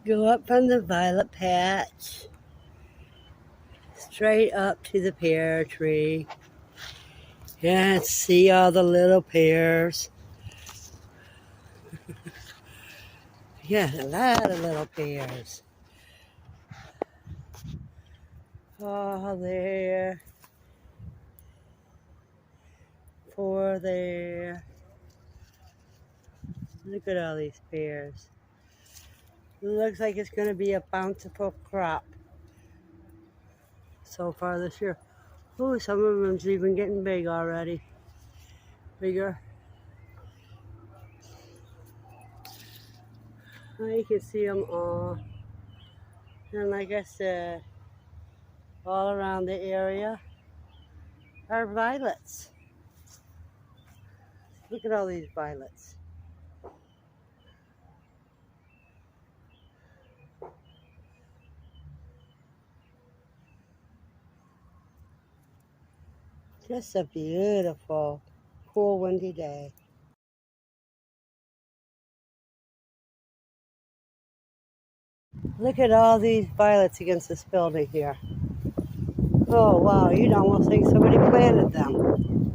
Go up from the violet patch, straight up to the pear tree, and see all the little pears. Yeah, a lot of little pears. Oh, there, 4 there. Look at all these pears. It looks like it's going to be a bountiful crop so far this year. Oh, some of them's even getting big already. Bigger. Oh, you can see them all. And like I said, all around the area are violets. Look at all these violets. Just a beautiful, cool, windy day. Look at all these violets against this building here. Oh wow, you'd almost think somebody planted them.